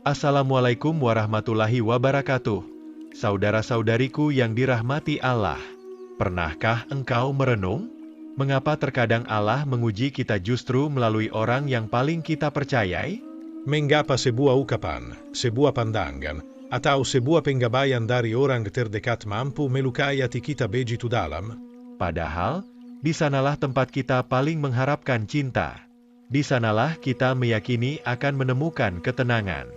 Assalamualaikum warahmatullahi wabarakatuh. Saudara-saudariku yang dirahmati Allah, pernahkah engkau merenung? Mengapa terkadang Allah menguji kita justru melalui orang yang paling kita percayai? Mengapa sebuah ucapan, sebuah pandangan, atau sebuah penggabaian dari orang terdekat mampu melukai hati kita begitu dalam? Padahal, di sanalah tempat kita paling mengharapkan cinta. Di sanalah kita meyakini akan menemukan ketenangan.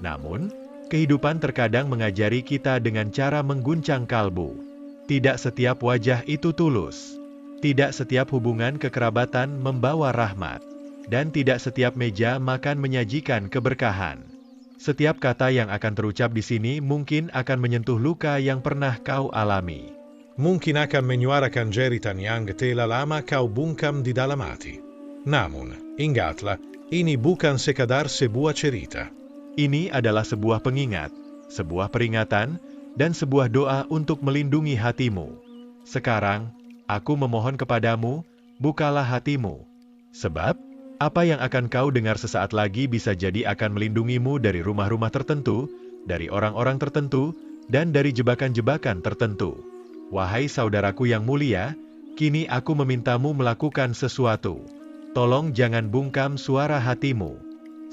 Namun, kehidupan terkadang mengajari kita dengan cara mengguncang kalbu. Tidak setiap wajah itu tulus. Tidak setiap hubungan kekerabatan membawa rahmat. Dan tidak setiap meja makan menyajikan keberkahan. Setiap kata yang akan terucap di sini mungkin akan menyentuh luka yang pernah kau alami. Mungkin akan menyuarakan jeritan yang telah lama kau bungkam di dalam hati. Namun, ingatlah, ini bukan sekadar sebuah cerita. Ini adalah sebuah pengingat, sebuah peringatan, dan sebuah doa untuk melindungi hatimu. Sekarang, aku memohon kepadamu, bukalah hatimu. Sebab, apa yang akan kau dengar sesaat lagi bisa jadi akan melindungimu dari rumah-rumah tertentu, dari orang-orang tertentu, dan dari jebakan-jebakan tertentu. Wahai saudaraku yang mulia, kini aku memintamu melakukan sesuatu. Tolong jangan bungkam suara hatimu.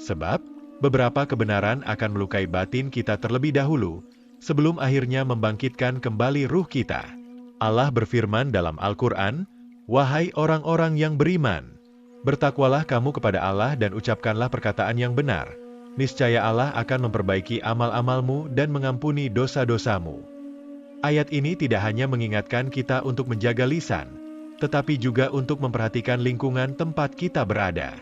Sebab, beberapa kebenaran akan melukai batin kita terlebih dahulu, sebelum akhirnya membangkitkan kembali ruh kita. Allah berfirman dalam Al-Quran, "Wahai orang-orang yang beriman, bertakwalah kamu kepada Allah dan ucapkanlah perkataan yang benar. Niscaya Allah akan memperbaiki amal-amalmu dan mengampuni dosa-dosamu." Ayat ini tidak hanya mengingatkan kita untuk menjaga lisan, tetapi juga untuk memperhatikan lingkungan tempat kita berada.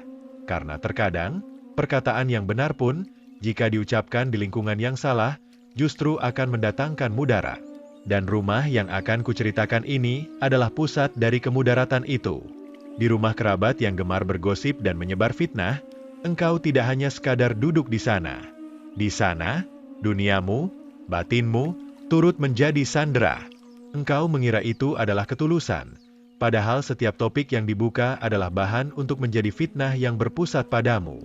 Karena terkadang, perkataan yang benar pun, jika diucapkan di lingkungan yang salah, justru akan mendatangkan mudarat. Dan rumah yang akan kuceritakan ini adalah pusat dari kemudaratan itu. Di rumah kerabat yang gemar bergosip dan menyebar fitnah, engkau tidak hanya sekadar duduk di sana. Di sana, duniamu, batinmu, turut menjadi sandera. Engkau mengira itu adalah ketulusan, padahal setiap topik yang dibuka adalah bahan untuk menjadi fitnah yang berpusat padamu.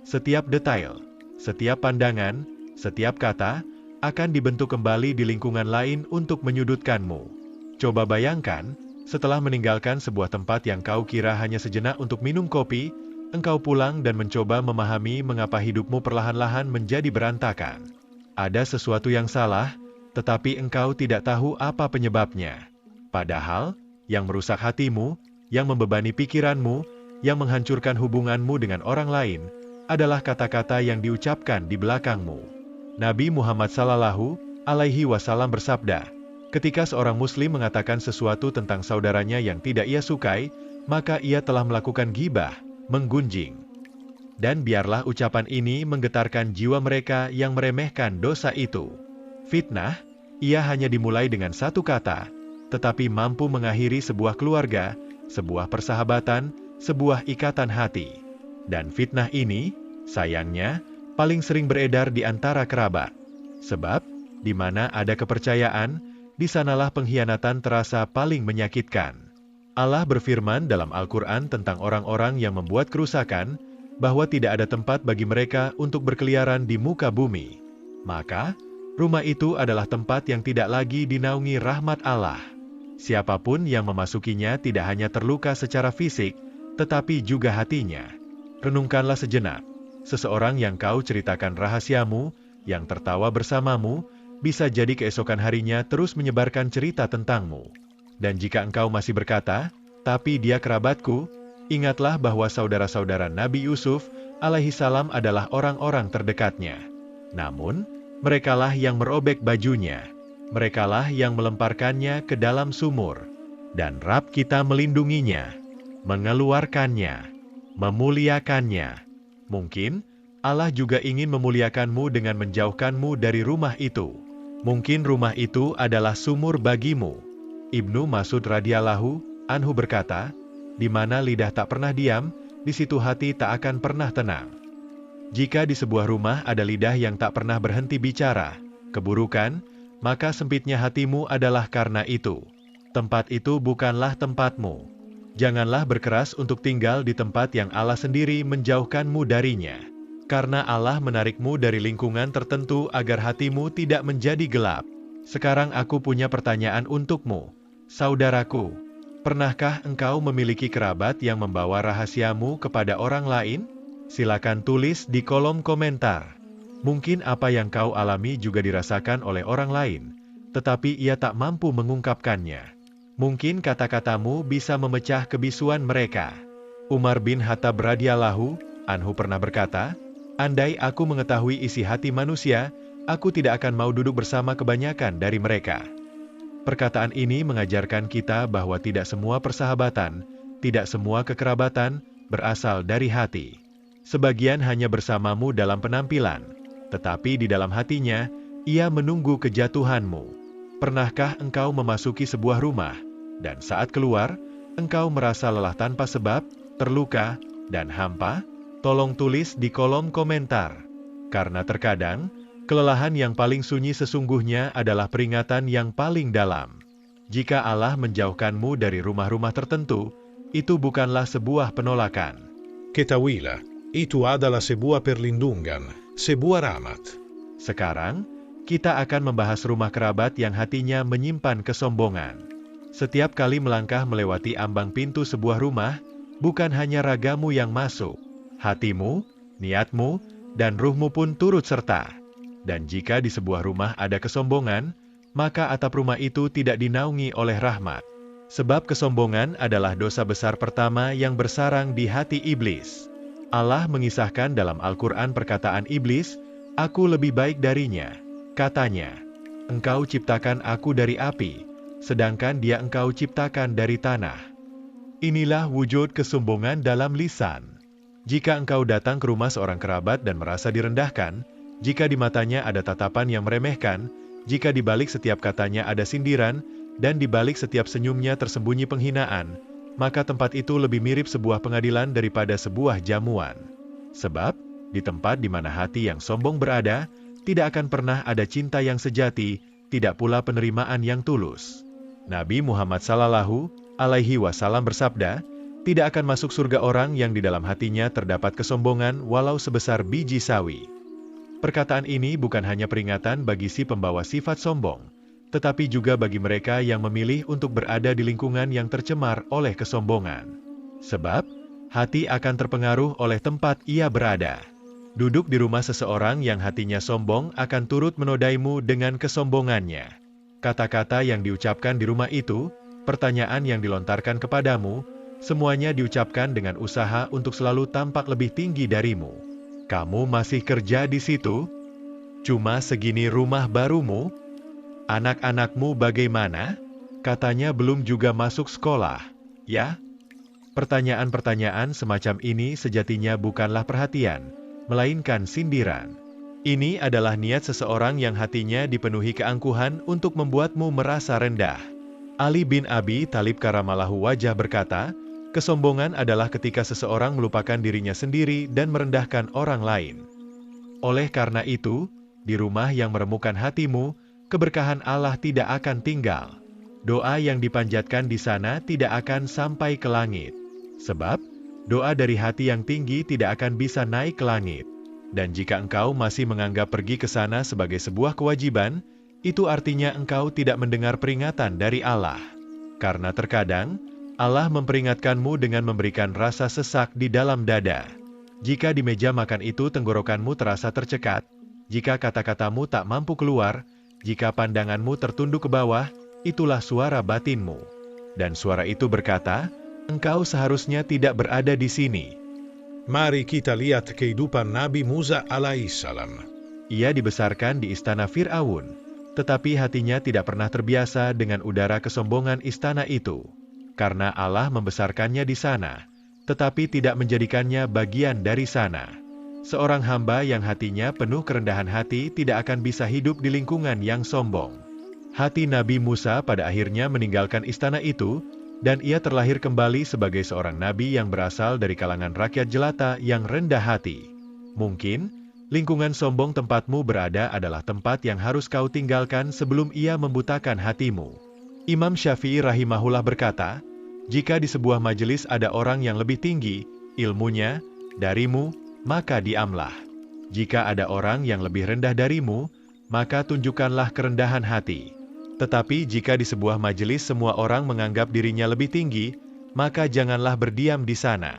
Setiap detail, setiap pandangan, setiap kata, akan dibentuk kembali di lingkungan lain untuk menyudutkanmu. Coba bayangkan, setelah meninggalkan sebuah tempat yang kau kira hanya sejenak untuk minum kopi, engkau pulang dan mencoba memahami mengapa hidupmu perlahan-lahan menjadi berantakan. Ada sesuatu yang salah, tetapi engkau tidak tahu apa penyebabnya. Padahal, yang merusak hatimu, yang membebani pikiranmu, yang menghancurkan hubunganmu dengan orang lain, adalah kata-kata yang diucapkan di belakangmu. Nabi Muhammad SAW bersabda, ketika seorang muslim mengatakan sesuatu tentang saudaranya yang tidak ia sukai, maka ia telah melakukan ghibah, menggunjing. Dan biarlah ucapan ini menggetarkan jiwa mereka yang meremehkan dosa itu. Fitnah, ia hanya dimulai dengan satu kata, tetapi mampu mengakhiri sebuah keluarga, sebuah persahabatan, sebuah ikatan hati. Dan fitnah ini, sayangnya, paling sering beredar di antara kerabat. Sebab, di mana ada kepercayaan, di sanalah pengkhianatan terasa paling menyakitkan. Allah berfirman dalam Al-Quran tentang orang-orang yang membuat kerusakan, bahwa tidak ada tempat bagi mereka untuk berkeliaran di muka bumi. Maka, rumah itu adalah tempat yang tidak lagi dinaungi rahmat Allah. Siapapun yang memasukinya tidak hanya terluka secara fisik, tetapi juga hatinya. Renungkanlah sejenak, seseorang yang kau ceritakan rahasiamu, yang tertawa bersamamu, bisa jadi keesokan harinya terus menyebarkan cerita tentangmu. Dan jika engkau masih berkata, tapi dia kerabatku, ingatlah bahwa saudara-saudara Nabi Yusuf alaihissalam adalah orang-orang terdekatnya. Namun, merekalah yang merobek bajunya, merekalah yang melemparkannya ke dalam sumur, dan Rabb kita melindunginya, mengeluarkannya, memuliakannya. Mungkin, Allah juga ingin memuliakanmu dengan menjauhkanmu dari rumah itu. Mungkin rumah itu adalah sumur bagimu. Ibnu Mas'ud radhiyallahu anhu berkata, di mana lidah tak pernah diam, di situ hati tak akan pernah tenang. Jika di sebuah rumah ada lidah yang tak pernah berhenti bicara, keburukan, maka sempitnya hatimu adalah karena itu. Tempat itu bukanlah tempatmu. Janganlah berkeras untuk tinggal di tempat yang Allah sendiri menjauhkanmu darinya. Karena Allah menarikmu dari lingkungan tertentu agar hatimu tidak menjadi gelap. Sekarang aku punya pertanyaan untukmu, saudaraku. Pernahkah engkau memiliki kerabat yang membawa rahasiamu kepada orang lain? Silakan tulis di kolom komentar. Mungkin apa yang kau alami juga dirasakan oleh orang lain, tetapi ia tak mampu mengungkapkannya. Mungkin kata-katamu bisa memecah kebisuan mereka. Umar bin Khattab radhiyallahu anhu pernah berkata, "Andai aku mengetahui isi hati manusia, aku tidak akan mau duduk bersama kebanyakan dari mereka." Perkataan ini mengajarkan kita bahwa tidak semua persahabatan, tidak semua kekerabatan berasal dari hati. Sebagian hanya bersamamu dalam penampilan, tetapi di dalam hatinya, ia menunggu kejatuhanmu. Pernahkah engkau memasuki sebuah rumah, dan saat keluar, engkau merasa lelah tanpa sebab, terluka, dan hampa? Tolong tulis di kolom komentar. Karena terkadang, kelelahan yang paling sunyi sesungguhnya adalah peringatan yang paling dalam. Jika Allah menjauhkanmu dari rumah-rumah tertentu, itu bukanlah sebuah penolakan. Ketahuilah, itu adalah sebuah perlindungan, sebuah rahmat. Sekarang, kita akan membahas rumah kerabat yang hatinya menyimpan kesombongan. Setiap kali melangkah melewati ambang pintu sebuah rumah, bukan hanya ragamu yang masuk, hatimu, niatmu, dan ruhmu pun turut serta. Dan jika di sebuah rumah ada kesombongan, maka atap rumah itu tidak dinaungi oleh rahmat. Sebab kesombongan adalah dosa besar pertama yang bersarang di hati iblis. Allah mengisahkan dalam Al-Quran perkataan iblis, "Aku lebih baik darinya." Katanya, "Engkau ciptakan aku dari api, sedangkan dia engkau ciptakan dari tanah." Inilah wujud kesombongan dalam lisan. Jika engkau datang ke rumah seorang kerabat dan merasa direndahkan, jika di matanya ada tatapan yang meremehkan, jika di balik setiap katanya ada sindiran, dan di balik setiap senyumnya tersembunyi penghinaan, maka tempat itu lebih mirip sebuah pengadilan daripada sebuah jamuan. Sebab, di tempat di mana hati yang sombong berada, tidak akan pernah ada cinta yang sejati, tidak pula penerimaan yang tulus. Nabi Muhammad SAW bersabda, "Tidak akan masuk surga orang yang di dalam hatinya terdapat kesombongan walau sebesar biji sawi." Perkataan ini bukan hanya peringatan bagi si pembawa sifat sombong, tetapi juga bagi mereka yang memilih untuk berada di lingkungan yang tercemar oleh kesombongan. Sebab, hati akan terpengaruh oleh tempat ia berada. Duduk di rumah seseorang yang hatinya sombong akan turut menodaimu dengan kesombongannya. Kata-kata yang diucapkan di rumah itu, pertanyaan yang dilontarkan kepadamu, semuanya diucapkan dengan usaha untuk selalu tampak lebih tinggi darimu. Kamu masih kerja di situ? Cuma segini rumah barumu? Anak-anakmu bagaimana? Katanya belum juga masuk sekolah, ya? Pertanyaan-pertanyaan semacam ini sejatinya bukanlah perhatian, melainkan sindiran. Ini adalah niat seseorang yang hatinya dipenuhi keangkuhan untuk membuatmu merasa rendah. Ali bin Abi Thalib karamallahu wajah berkata, "Kesombongan adalah ketika seseorang melupakan dirinya sendiri dan merendahkan orang lain." Oleh karena itu, di rumah yang meremukan hatimu, keberkahan Allah tidak akan tinggal. Doa yang dipanjatkan di sana tidak akan sampai ke langit. Sebab, doa dari hati yang tinggi tidak akan bisa naik ke langit. Dan jika engkau masih menganggap pergi ke sana sebagai sebuah kewajiban, itu artinya engkau tidak mendengar peringatan dari Allah. Karena terkadang, Allah memperingatkanmu dengan memberikan rasa sesak di dalam dada. Jika di meja makan itu tenggorokanmu terasa tercekat, jika kata-katamu tak mampu keluar, jika pandanganmu tertunduk ke bawah, itulah suara batinmu. Dan suara itu berkata, "Engkau seharusnya tidak berada di sini." Mari kita lihat kehidupan Nabi Musa alaihissalam. Ia dibesarkan di istana Fir'aun, tetapi hatinya tidak pernah terbiasa dengan udara kesombongan istana itu. Karena Allah membesarkannya di sana, tetapi tidak menjadikannya bagian dari sana. Seorang hamba yang hatinya penuh kerendahan hati tidak akan bisa hidup di lingkungan yang sombong. Hati Nabi Musa pada akhirnya meninggalkan istana itu, dan ia terlahir kembali sebagai seorang nabi yang berasal dari kalangan rakyat jelata yang rendah hati. Mungkin, lingkungan sombong tempatmu berada adalah tempat yang harus kau tinggalkan sebelum ia membutakan hatimu. Imam Syafi'i rahimahullah berkata, "Jika di sebuah majelis ada orang yang lebih tinggi ilmunya darimu, maka diamlah. Jika ada orang yang lebih rendah darimu, maka tunjukkanlah kerendahan hati. Tetapi jika di sebuah majelis semua orang menganggap dirinya lebih tinggi, maka janganlah berdiam di sana.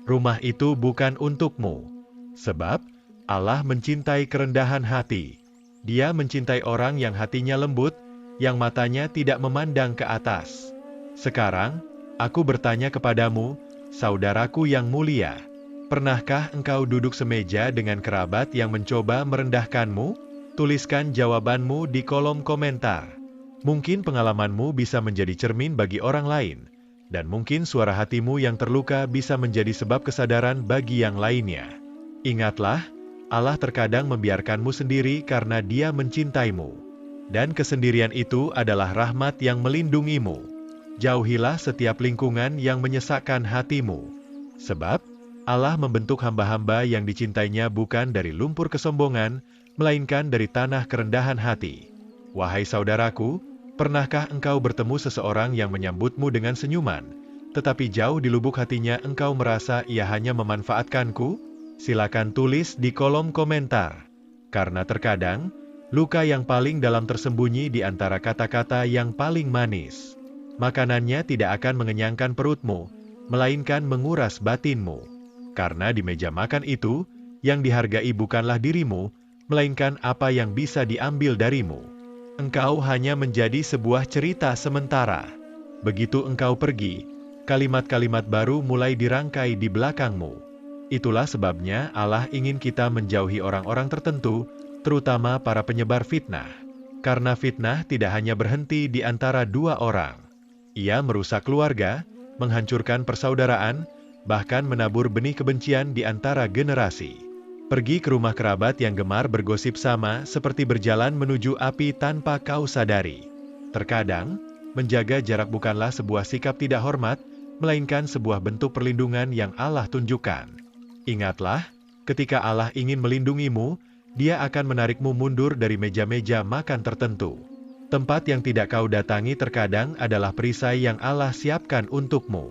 Rumah itu bukan untukmu. Sebab Allah mencintai kerendahan hati. Dia mencintai orang yang hatinya lembut, yang matanya tidak memandang ke atas. Sekarang, aku bertanya kepadamu, saudaraku yang mulia, pernahkah engkau duduk semeja dengan kerabat yang mencoba merendahkanmu? Tuliskan jawabanmu di kolom komentar. Mungkin pengalamanmu bisa menjadi cermin bagi orang lain, dan mungkin suara hatimu yang terluka bisa menjadi sebab kesadaran bagi yang lainnya. Ingatlah, Allah terkadang membiarkanmu sendiri karena Dia mencintaimu. Dan kesendirian itu adalah rahmat yang melindungimu. Jauhilah setiap lingkungan yang menyesakkan hatimu. Sebab, Allah membentuk hamba-hamba yang dicintainya bukan dari lumpur kesombongan, melainkan dari tanah kerendahan hati. Wahai saudaraku, pernahkah engkau bertemu seseorang yang menyambutmu dengan senyuman, tetapi jauh di lubuk hatinya engkau merasa ia hanya memanfaatkanku? Silakan tulis di kolom komentar. Karena terkadang, luka yang paling dalam tersembunyi di antara kata-kata yang paling manis. Makanannya tidak akan mengenyangkan perutmu, melainkan menguras batinmu. Karena di meja makan itu, yang dihargai bukanlah dirimu, melainkan apa yang bisa diambil darimu. Engkau hanya menjadi sebuah cerita sementara. Begitu engkau pergi, kalimat-kalimat baru mulai dirangkai di belakangmu. Itulah sebabnya Allah ingin kita menjauhi orang-orang tertentu, terutama para penyebar fitnah. Karena fitnah tidak hanya berhenti di antara dua orang. Ia merusak keluarga, menghancurkan persaudaraan, bahkan menabur benih kebencian di antara generasi. Pergi ke rumah kerabat yang gemar bergosip sama seperti berjalan menuju api tanpa kau sadari. Terkadang, menjaga jarak bukanlah sebuah sikap tidak hormat, melainkan sebuah bentuk perlindungan yang Allah tunjukkan. Ingatlah, ketika Allah ingin melindungimu, Dia akan menarikmu mundur dari meja-meja makan tertentu. Tempat yang tidak kau datangi terkadang adalah perisai yang Allah siapkan untukmu.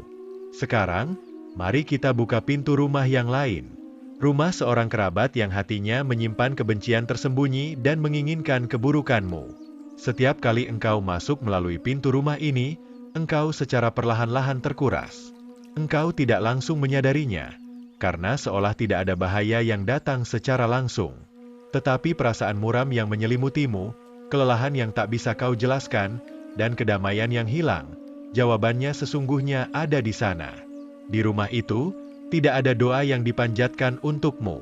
Sekarang, mari kita buka pintu rumah yang lain. Rumah seorang kerabat yang hatinya menyimpan kebencian tersembunyi dan menginginkan keburukanmu. Setiap kali engkau masuk melalui pintu rumah ini, engkau secara perlahan-lahan terkuras. Engkau tidak langsung menyadarinya, karena seolah tidak ada bahaya yang datang secara langsung. Tetapi perasaan muram yang menyelimutimu, kelelahan yang tak bisa kau jelaskan, dan kedamaian yang hilang, jawabannya sesungguhnya ada di sana. Di rumah itu, tidak ada doa yang dipanjatkan untukmu.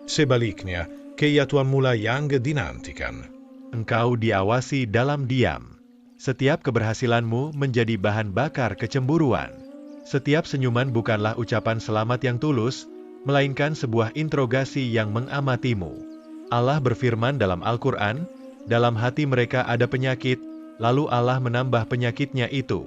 Sebaliknya, keia tua mula yang dinantikan. Engkau diawasi dalam diam. Setiap keberhasilanmu menjadi bahan bakar kecemburuan. Setiap senyuman bukanlah ucapan selamat yang tulus, melainkan sebuah interogasi yang mengamatimu. Allah berfirman dalam Al-Quran, dalam hati mereka ada penyakit, lalu Allah menambah penyakitnya itu.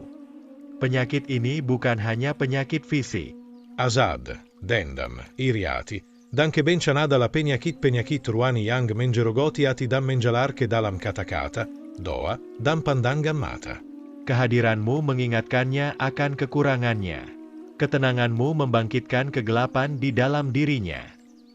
Penyakit ini bukan hanya penyakit fisik. Azad, dendam, iriati, dan che ben canada la penyakit ruani yang menjerogoti ati dan menjalar ke dalam kata-kata, doa, dan pandangan mata. Kehadiranmu mengingatkannya akan kekurangannya. Ketenanganmu membangkitkan kegelapan di dalam dirinya.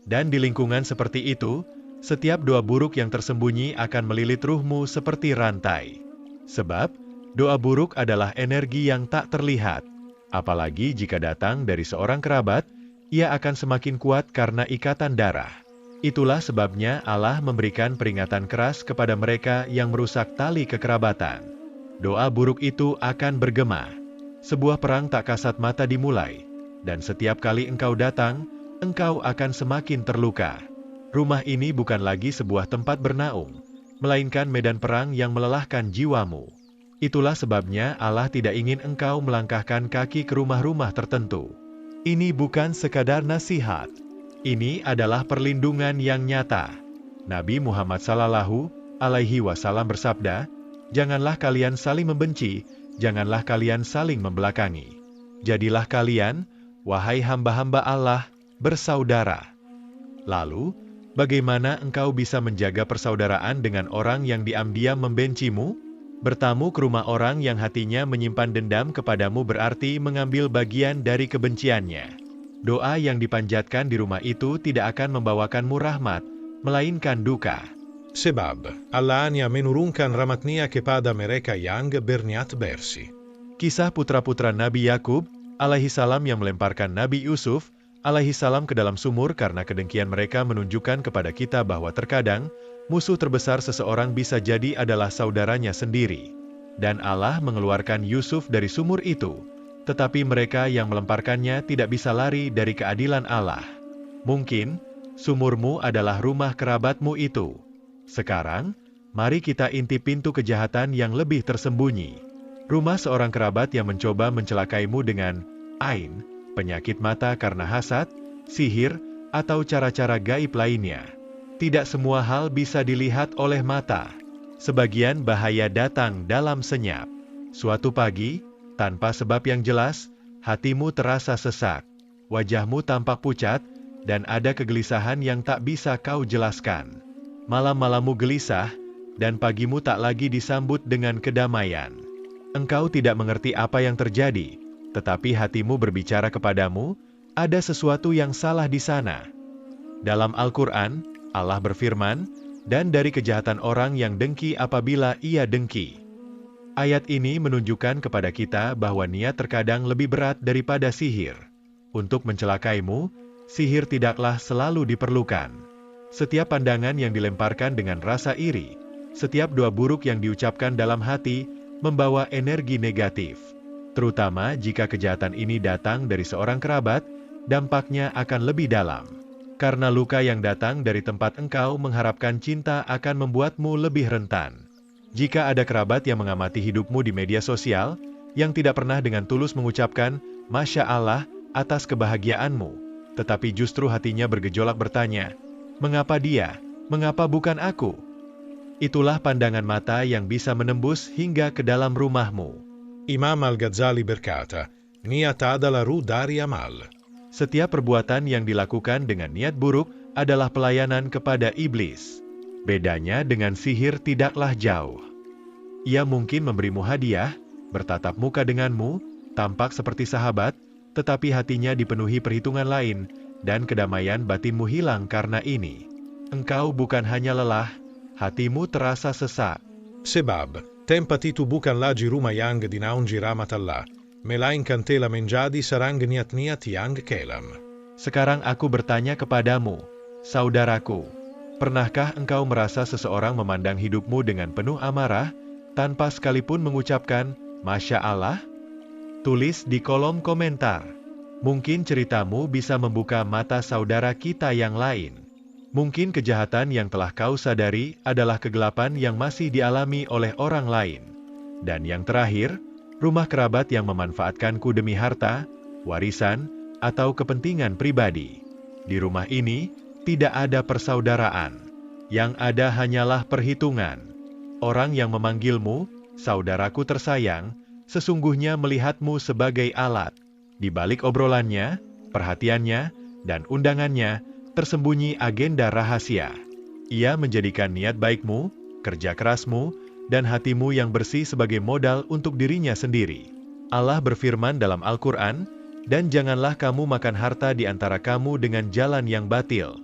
Dan di lingkungan seperti itu, setiap doa buruk yang tersembunyi akan melilit ruhmu seperti rantai. Sebab, doa buruk adalah energi yang tak terlihat. Apalagi jika datang dari seorang kerabat, ia akan semakin kuat karena ikatan darah. Itulah sebabnya Allah memberikan peringatan keras kepada mereka yang merusak tali kekerabatan. Doa buruk itu akan bergema. Sebuah perang tak kasat mata dimulai, dan setiap kali engkau datang, engkau akan semakin terluka. Rumah ini bukan lagi sebuah tempat bernaung, melainkan medan perang yang melelahkan jiwamu. Itulah sebabnya Allah tidak ingin engkau melangkahkan kaki ke rumah-rumah tertentu. Ini bukan sekadar nasihat. Ini adalah perlindungan yang nyata. Nabi Muhammad SAW bersabda, janganlah kalian saling membenci, janganlah kalian saling membelakangi. Jadilah kalian, wahai hamba-hamba Allah, bersaudara. Lalu, bagaimana engkau bisa menjaga persaudaraan dengan orang yang diam-diam membencimu? Bertamu ke rumah orang yang hatinya menyimpan dendam kepadamu berarti mengambil bagian dari kebenciannya. Doa yang dipanjatkan di rumah itu tidak akan membawakanmu rahmat, melainkan duka. Sebab, Allah hanya menurunkan rahmatnya kepada mereka yang berniat bersih. Kisah putra-putra Nabi Yakub, alaihissalam yang melemparkan Nabi Yusuf, alaihissalam ke dalam sumur karena kedengkian mereka menunjukkan kepada kita bahwa terkadang, musuh terbesar seseorang bisa jadi adalah saudaranya sendiri. Dan Allah mengeluarkan Yusuf dari sumur itu. Tetapi mereka yang melemparkannya tidak bisa lari dari keadilan Allah. Mungkin, sumurmu adalah rumah kerabatmu itu. Sekarang, mari kita intip pintu kejahatan yang lebih tersembunyi. Rumah seorang kerabat yang mencoba mencelakaimu dengan ain, penyakit mata karena hasad, sihir, atau cara-cara gaib lainnya. Tidak semua hal bisa dilihat oleh mata. Sebagian bahaya datang dalam senyap. Suatu pagi, tanpa sebab yang jelas, hatimu terasa sesak, wajahmu tampak pucat, dan ada kegelisahan yang tak bisa kau jelaskan. Malam-malammu gelisah, dan pagimu tak lagi disambut dengan kedamaian. Engkau tidak mengerti apa yang terjadi, tetapi hatimu berbicara kepadamu, ada sesuatu yang salah di sana. Dalam Al-Quran, Allah berfirman, dan dari kejahatan orang yang dengki apabila ia dengki. Ayat ini menunjukkan kepada kita bahwa niat terkadang lebih berat daripada sihir. Untuk mencelakaimu, sihir tidaklah selalu diperlukan. Setiap pandangan yang dilemparkan dengan rasa iri, setiap doa buruk yang diucapkan dalam hati, membawa energi negatif. Terutama jika kejahatan ini datang dari seorang kerabat, dampaknya akan lebih dalam. Karena luka yang datang dari tempat engkau mengharapkan cinta akan membuatmu lebih rentan. Jika ada kerabat yang mengamati hidupmu di media sosial, yang tidak pernah dengan tulus mengucapkan, Masya Allah, atas kebahagiaanmu, tetapi justru hatinya bergejolak bertanya, mengapa dia, mengapa bukan aku? Itulah pandangan mata yang bisa menembus hingga ke dalam rumahmu. Imam Al-Ghazali berkata, niat adalah ruh dari amal. Setiap perbuatan yang dilakukan dengan niat buruk adalah pelayanan kepada iblis. Bedanya dengan sihir tidaklah jauh. Ia mungkin memberimu hadiah, bertatap muka denganmu, tampak seperti sahabat, tetapi hatinya dipenuhi perhitungan lain, dan kedamaian batinmu hilang karena ini. Engkau bukan hanya lelah, hatimu terasa sesak. Sebab, tempat itu bukan lagi rumah yang dinaungi rahmat Allah, melainkan telah menjadi sarang niat-niat yang kelam. Sekarang aku bertanya kepadamu, saudaraku, pernahkah engkau merasa seseorang memandang hidupmu dengan penuh amarah, tanpa sekalipun mengucapkan, Masya Allah? Tulis di kolom komentar. Mungkin ceritamu bisa membuka mata saudara kita yang lain. Mungkin kejahatan yang telah kau sadari adalah kegelapan yang masih dialami oleh orang lain. Dan yang terakhir, rumah kerabat yang memanfaatkanku demi harta, warisan, atau kepentingan pribadi. Di rumah ini, tidak ada persaudaraan. Yang ada hanyalah perhitungan. Orang yang memanggilmu, saudaraku tersayang, sesungguhnya melihatmu sebagai alat. Di balik obrolannya, perhatiannya, dan undangannya, tersembunyi agenda rahasia. Ia menjadikan niat baikmu, kerja kerasmu, dan hatimu yang bersih sebagai modal untuk dirinya sendiri. Allah berfirman dalam Al-Quran, dan janganlah kamu makan harta di antara kamu dengan jalan yang batil.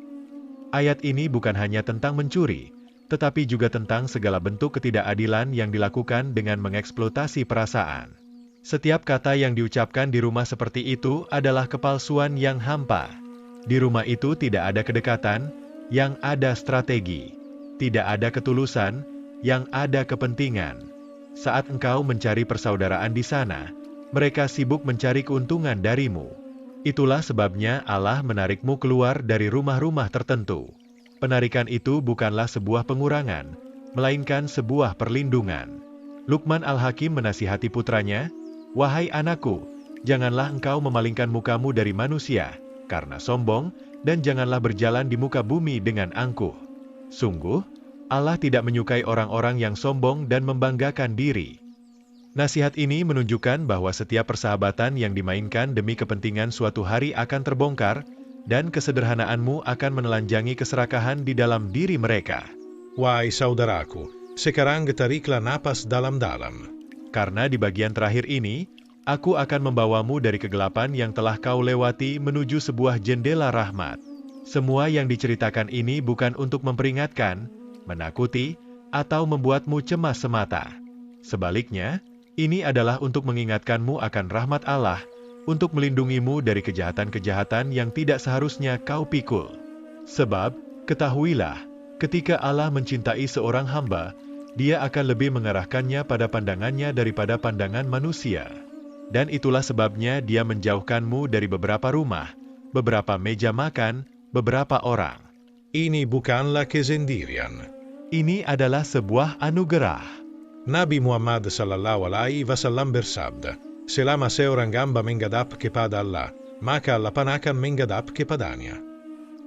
Ayat ini bukan hanya tentang mencuri, tetapi juga tentang segala bentuk ketidakadilan yang dilakukan dengan mengeksploitasi perasaan. Setiap kata yang diucapkan di rumah seperti itu adalah kepalsuan yang hampa. Di rumah itu tidak ada kedekatan, yang ada strategi. Tidak ada ketulusan, yang ada kepentingan. Saat engkau mencari persaudaraan di sana, mereka sibuk mencari keuntungan darimu. Itulah sebabnya Allah menarikmu keluar dari rumah-rumah tertentu. Penarikan itu bukanlah sebuah pengurangan, melainkan sebuah perlindungan. Luqman Al-Hakim menasihati putranya, "Wahai anakku, janganlah engkau memalingkan mukamu dari manusia, karena sombong, dan janganlah berjalan di muka bumi dengan angkuh. Sungguh, Allah tidak menyukai orang-orang yang sombong dan membanggakan diri." Nasihat ini menunjukkan bahwa setiap persahabatan yang dimainkan demi kepentingan suatu hari akan terbongkar, dan kesederhanaanmu akan menelanjangi keserakahan di dalam diri mereka. Wahai saudaraku, sekarang tariklah napas dalam-dalam. Karena di bagian terakhir ini, Aku akan membawamu dari kegelapan yang telah kau lewati menuju sebuah jendela rahmat. Semua yang diceritakan ini bukan untuk memperingatkan, menakuti, atau membuatmu cemas semata. Sebaliknya, ini adalah untuk mengingatkanmu akan rahmat Allah, untuk melindungimu dari kejahatan-kejahatan yang tidak seharusnya kau pikul. Sebab, ketahuilah, ketika Allah mencintai seorang hamba, Dia akan lebih mengarahkannya pada pandangannya daripada pandangan manusia. Dan itulah sebabnya Dia menjauhkanmu dari beberapa rumah, beberapa meja makan, beberapa orang. Ini bukanlah kesendirian. Ini adalah sebuah anugerah. Nabi Muhammad sallallahu alaihi wasallam bersabda, selama seorang hamba menghadap kepada Allah, maka Allah akan menghadap kepadanya.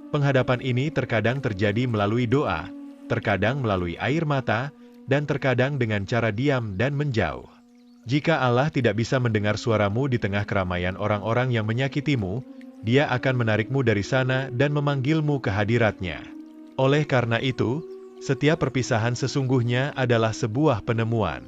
Penghadapan ini terkadang terjadi melalui doa, terkadang melalui air mata, dan terkadang dengan cara diam dan menjauh. Jika Allah tidak bisa mendengar suaramu di tengah keramaian orang-orang yang menyakitimu, Dia akan menarikmu dari sana dan memanggilmu ke hadiratnya. Oleh karena itu, setiap perpisahan sesungguhnya adalah sebuah penemuan.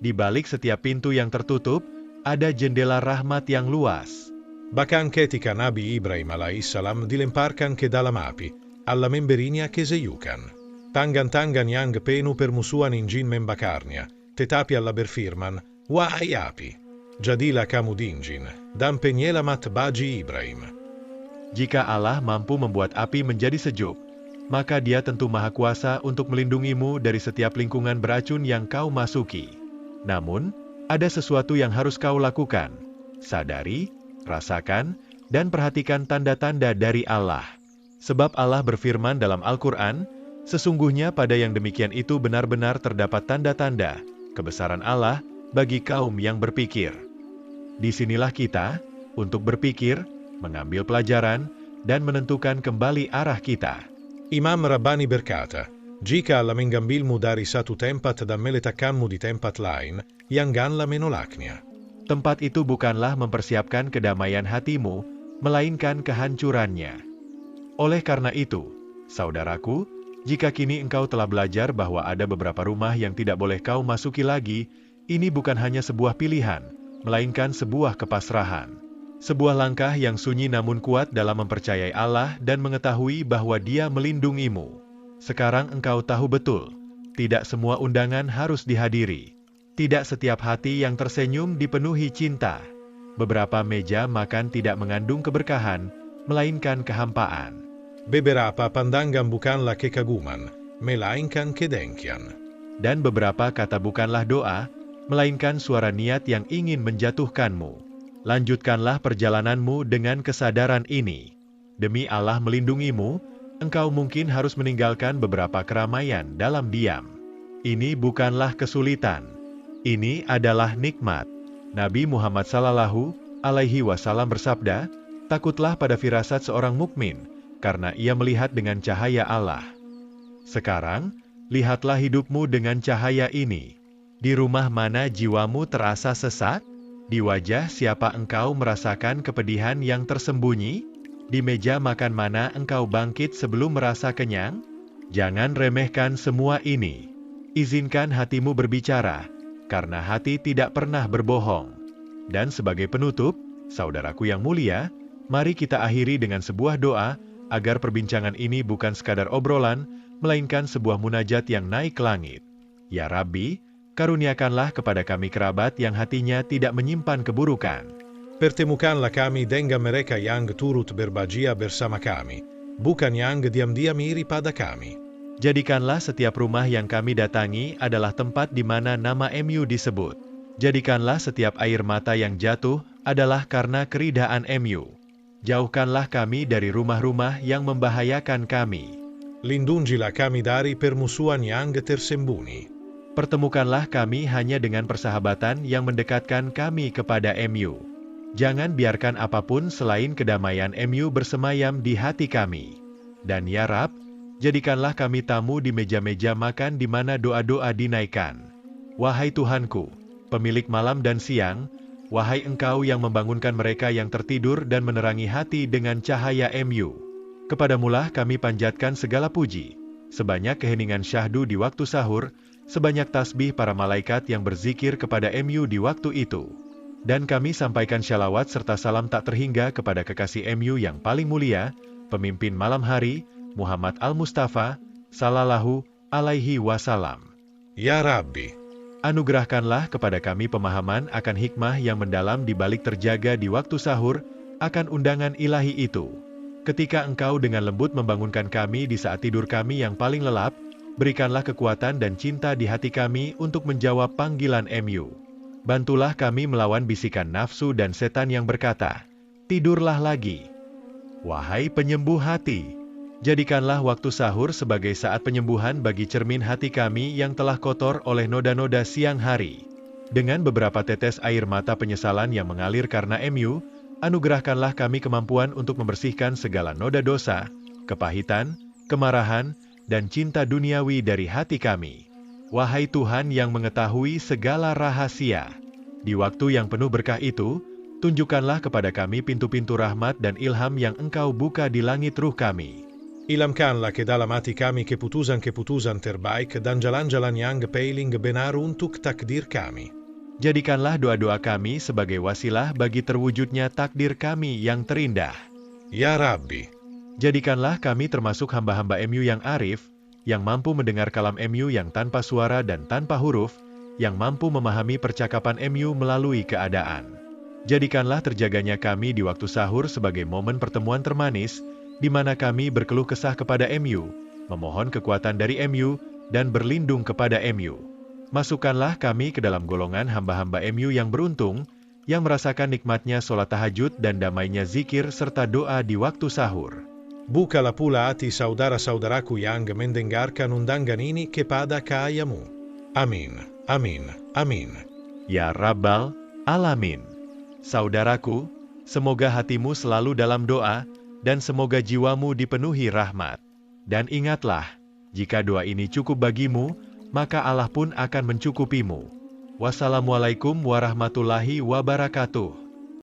Di balik setiap pintu yang tertutup, ada jendela rahmat yang luas. Bahkan ketika Nabi Ibrahim alaihissalam dilemparkan ke dalam api, Allah memberinya keseyukan. Tangan-tangan yang penuh permusuhan ingin membakarnya, tetapi Allah berfirman, wahai api, jadilah kamu dingin, dan penyelamat bagi Ibrahim. Jika Allah mampu membuat api menjadi sejuk, maka Dia tentu maha kuasa untuk melindungimu dari setiap lingkungan beracun yang kau masuki. Namun, ada sesuatu yang harus kau lakukan. Sadari, rasakan, dan perhatikan tanda-tanda dari Allah. Sebab Allah berfirman dalam Al-Quran, sesungguhnya pada yang demikian itu benar-benar terdapat tanda-tanda kebesaran Allah bagi kaum yang berpikir. Disinilah kita, untuk berpikir, mengambil pelajaran, dan menentukan kembali arah kita. Imam Rabbani berkata, jika Allah mengambilmu dari satu tempat dan meletakkanmu di tempat lain, janganlah menolaknya. Tempat itu bukanlah mempersiapkan kedamaian hatimu, melainkan kehancurannya. Oleh karena itu, saudaraku, jika kini engkau telah belajar bahwa ada beberapa rumah yang tidak boleh kau masuki lagi, ini bukan hanya sebuah pilihan, melainkan sebuah kepasrahan. Sebuah langkah yang sunyi namun kuat dalam mempercayai Allah dan mengetahui bahwa Dia melindungimu. Sekarang engkau tahu betul, tidak semua undangan harus dihadiri. Tidak setiap hati yang tersenyum dipenuhi cinta. Beberapa meja makan tidak mengandung keberkahan, melainkan kehampaan. Beberapa pandangan bukanlah kekaguman, melainkan kedengkian. Dan beberapa kata bukanlah doa, melainkan suara niat yang ingin menjatuhkanmu. Lanjutkanlah perjalananmu dengan kesadaran ini. Demi Allah melindungimu, engkau mungkin harus meninggalkan beberapa keramaian dalam diam. Ini bukanlah kesulitan. Ini adalah nikmat. Nabi Muhammad SAW bersabda, takutlah pada firasat seorang mukmin, karena ia melihat dengan cahaya Allah. Sekarang, lihatlah hidupmu dengan cahaya ini. Di rumah mana jiwamu terasa sesak? Di wajah siapa engkau merasakan kepedihan yang tersembunyi? Di meja makan mana engkau bangkit sebelum merasa kenyang? Jangan remehkan semua ini. Izinkan hatimu berbicara, karena hati tidak pernah berbohong. Dan sebagai penutup, saudaraku yang mulia, mari kita akhiri dengan sebuah doa, agar perbincangan ini bukan sekadar obrolan, melainkan sebuah munajat yang naik ke langit. Ya Rabbi, karuniakanlah kepada kami kerabat yang hatinya tidak menyimpan keburukan. Pertemukanlah kami dengan mereka yang turut berbahagia bersama kami, bukan yang diam-diam iri pada kami. Jadikanlah setiap rumah yang kami datangi adalah tempat di mana nama MU disebut. Jadikanlah setiap air mata yang jatuh adalah karena keridhaan MU. Jauhkanlah kami dari rumah-rumah yang membahayakan kami. Lindungilah kami dari permusuhan yang tersembunyi. Pertemukanlah kami hanya dengan persahabatan yang mendekatkan kami kepada MU. Jangan biarkan apapun selain kedamaian MU bersemayam di hati kami. Dan ya Rab, jadikanlah kami tamu di meja-meja makan di mana doa-doa dinaikkan. Wahai Tuhanku, pemilik malam dan siang, wahai Engkau yang membangunkan mereka yang tertidur dan menerangi hati dengan cahaya MU. Kepadamulah kami panjatkan segala puji, sebanyak keheningan syahdu di waktu sahur, sebanyak tasbih para malaikat yang berzikir kepada MU di waktu itu. Dan kami sampaikan syalawat serta salam tak terhingga kepada kekasih MU yang paling mulia, pemimpin malam hari, Muhammad Al-Mustafa, sallallahu alaihi wasallam. Ya Rabbi, anugerahkanlah kepada kami pemahaman akan hikmah yang mendalam di balik terjaga di waktu sahur, akan undangan ilahi itu. Ketika Engkau dengan lembut membangunkan kami di saat tidur kami yang paling lelap, berikanlah kekuatan dan cinta di hati kami untuk menjawab panggilan MU. Bantulah kami melawan bisikan nafsu dan setan yang berkata, "Tidurlah lagi." Wahai penyembuh hati, jadikanlah waktu sahur sebagai saat penyembuhan bagi cermin hati kami yang telah kotor oleh noda-noda siang hari. Dengan beberapa tetes air mata penyesalan yang mengalir karena MU, anugerahkanlah kami kemampuan untuk membersihkan segala noda dosa, kepahitan, kemarahan, dan cinta duniawi dari hati kami. Wahai Tuhan yang mengetahui segala rahasia, di waktu yang penuh berkah itu, tunjukkanlah kepada kami pintu-pintu rahmat dan ilham yang Engkau buka di langit ruh kami. Ilhamkanlah ke dalam hati kami keputusan-keputusan terbaik dan jalan-jalan yang paling benar untuk takdir kami. Jadikanlah doa-doa kami sebagai wasilah bagi terwujudnya takdir kami yang terindah. Ya Rabbi, jadikanlah kami termasuk hamba-hamba MU yang arif, yang mampu mendengar kalam MU yang tanpa suara dan tanpa huruf, yang mampu memahami percakapan MU melalui keadaan. Jadikanlah terjaganya kami di waktu sahur sebagai momen pertemuan termanis, di mana kami berkeluh kesah kepada MU, memohon kekuatan dari MU, dan berlindung kepada MU. Masukkanlah kami ke dalam golongan hamba-hamba MU yang beruntung, yang merasakan nikmatnya sholat tahajud dan damainya zikir serta doa di waktu sahur. Bukalah pula hati saudara-saudaraku yang mendengarkan undangan ini kepada kayamu. Amin, amin, amin. Ya Rabbal Alamin. Saudaraku, semoga hatimu selalu dalam doa, dan semoga jiwamu dipenuhi rahmat. Dan ingatlah, jika doa ini cukup bagimu, maka Allah pun akan mencukupimu. Wassalamualaikum warahmatullahi wabarakatuh.